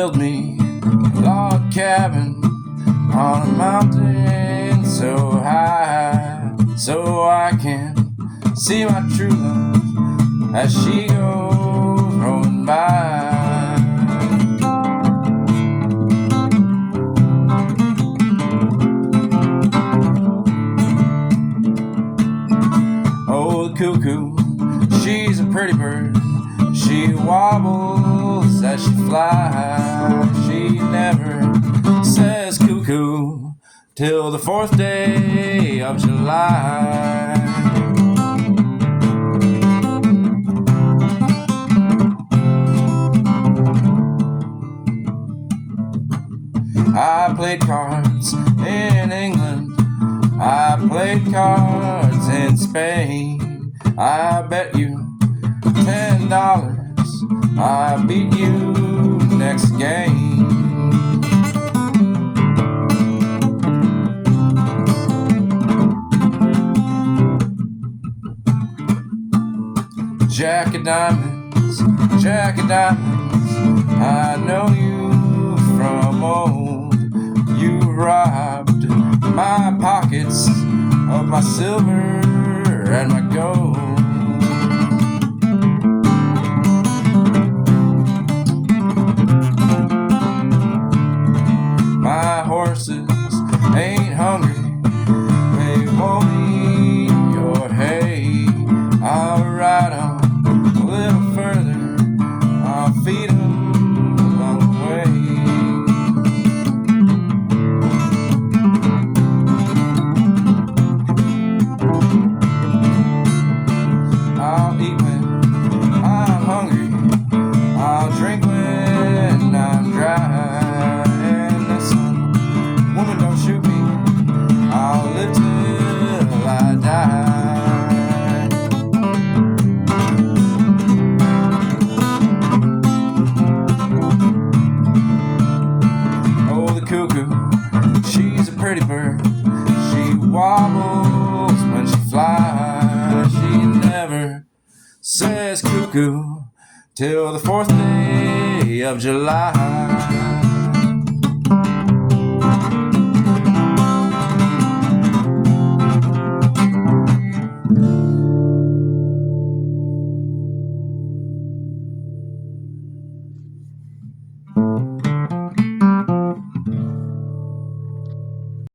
build me a log cabin on a mountain so high, so I can see my true love as she goes rolling by. Oh, the cuckoo, she's a pretty bird. She wobbles as she flies. She never says cuckoo till the 4th day of July. I played cards in England, I played cards in Spain. I bet you $10 I beat you next game. Jack of diamonds, Jack of diamonds, I know you from old. You robbed my pockets of my silver and my gold. My horses ain't hungry, they won't eat your hay. I'll ride 'em a little further, I'll feed 'em along the way. I'll eat when I'm hungry, I'll drink when I'm dry. Woman, don't shoot me, I'll live till I die. Oh, the cuckoo, she's a pretty bird. She wobbles when she flies. She never says cuckoo till the 4th day of July.